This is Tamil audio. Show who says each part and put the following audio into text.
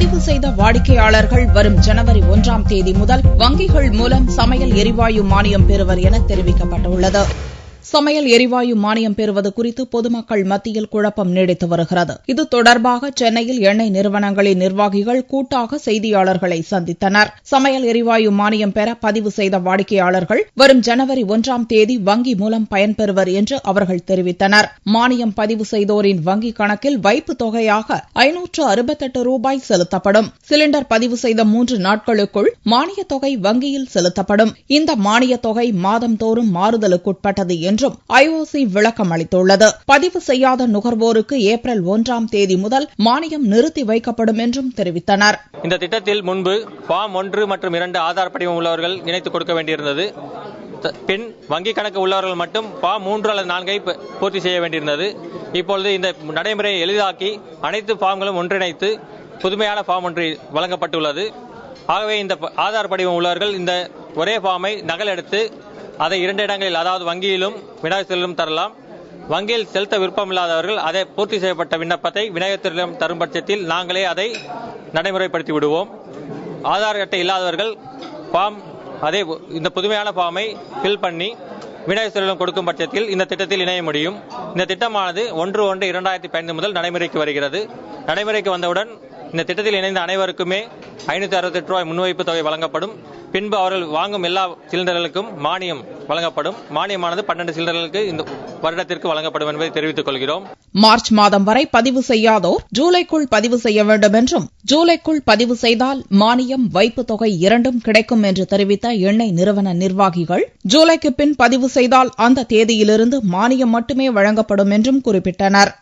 Speaker 1: பதிவு செய்த வாடிக்கையாளர்கள் வரும் ஜனவரி 1ஆம் தேதி முதல் வங்கிகள் மூலம் சமையல் எரிவாயு மானியம் பெறுவர் என தெரிவிக்கப்பட்டுள்ளது. சமையல் எரிவாயு மானியம் பெறுவது குறித்து பொதுமக்கள் மத்தியில் குழப்பம் நீடித்து வருகிறது. இது தொடர்பாக சென்னையில் எண்ணெய் நிறுவனங்களின் நிர்வாகிகள் கூட்டாக செய்தியாளர்களை சந்தித்தனர். சமையல் எரிவாயு மானியம் பெற பதிவு செய்த வாடிக்கையாளர்கள் வரும் ஜனவரி 1ஆம் தேதி வங்கி மூலம் பயன்பெறுவர் என்று அவர்கள் தெரிவித்தனர். மானியம் பதிவு செய்தோரின் வங்கிக் கணக்கில் வைப்பு தொகையாக ரூபாய் செலுத்தப்படும். சிலிண்டர் பதிவு செய்த 3 நாட்களுக்குள் மானியத் தொகை வங்கியில் செலுத்தப்படும். இந்த மானியத் தொகை மாதந்தோறும் மாறுதலுக்குட்பட்டது என்றும் IOC விளக்கம் அளித்துள்ளது. பதிவு செய்யாத நுகர்வோருக்கு ஏப்ரல் 1ஆம் தேதி முதல் மானியம் நிறுத்தி வைக்கப்படும் என்றும் தெரிவித்தனர்.
Speaker 2: இந்த திட்டத்தில் முன்பு ஃபார்ம் 1 மற்றும் 2 ஆதார் படிவம் உள்ளவர்கள் இணைத்துக் கொடுக்க வேண்டியிருந்தது. பின் வங்கி கணக்கு உள்ளவர்கள் மட்டும் ஃபார்ம் 3 அல்லது 4 பூர்த்தி செய்ய வேண்டியிருந்தது. இப்பொழுது இந்த நடைமுறையை எளிதாக்கி அனைத்து ஃபார்ம்களும் ஒன்றிணைத்து புதுமையான ஃபார்ம் ஒன்று வழங்கப்பட்டுள்ளது. ஆகவே இந்த ஆதார் படிவம் உள்ளவர்கள் இந்த ஒரே ஃபார்மை நகல் எடுத்து அதை 2 இடங்களில், அதாவது வங்கியிலும் விநாயகத்திலும் தரலாம். வங்கியில் செலுத்த விருப்பமில்லாதவர்கள் அதை பூர்த்தி செய்யப்பட்ட விண்ணப்பத்தை விநாயகத்திடம் தரும் பட்சத்தில் நாங்களே அதை நடைமுறைப்படுத்தி விடுவோம். ஆதார் அட்டை இல்லாதவர்கள் அதே இந்த புதுமையான ஃபார்மை ஃபில் பண்ணி விநாயகத்திடம் கொடுக்கும் பட்சத்தில் இந்த திட்டத்தில் இணைய முடியும். இந்த திட்டமானது 1/1/2015 முதல் நடைமுறைக்கு வருகிறது. நடைமுறைக்கு வந்தவுடன் இந்த திட்டத்தில் இணைந்த அனைவருக்குமே ரூபாய் முன்வைப்பு தொகை வழங்கப்படும். பின்பு அவர்கள் வாங்கும் எல்லா சிலிண்டர்களுக்கும் மானியம் வழங்கப்படும். மானியமானது 12 சிலிண்டர்களுக்கு இந்த வருடத்திற்கு வழங்கப்படும் என்பதை தெரிவித்துக் கொள்கிறோம்.
Speaker 1: மார்ச் மாதம் வரை பதிவு செய்யாதோர் ஜூலைக்குள் பதிவு செய்ய வேண்டும் என்றும், ஜூலைக்குள் பதிவு செய்தால் மானியம், வைப்பு தொகை இரண்டும் கிடைக்கும் என்று தெரிவித்த எண்ணெய் நிறுவன நிர்வாகிகள், ஜூலைக்கு பின் பதிவு செய்தால் அந்த தேதியிலிருந்து மானியம் மட்டுமே வழங்கப்படும் என்றும் குறிப்பிட்டனர்.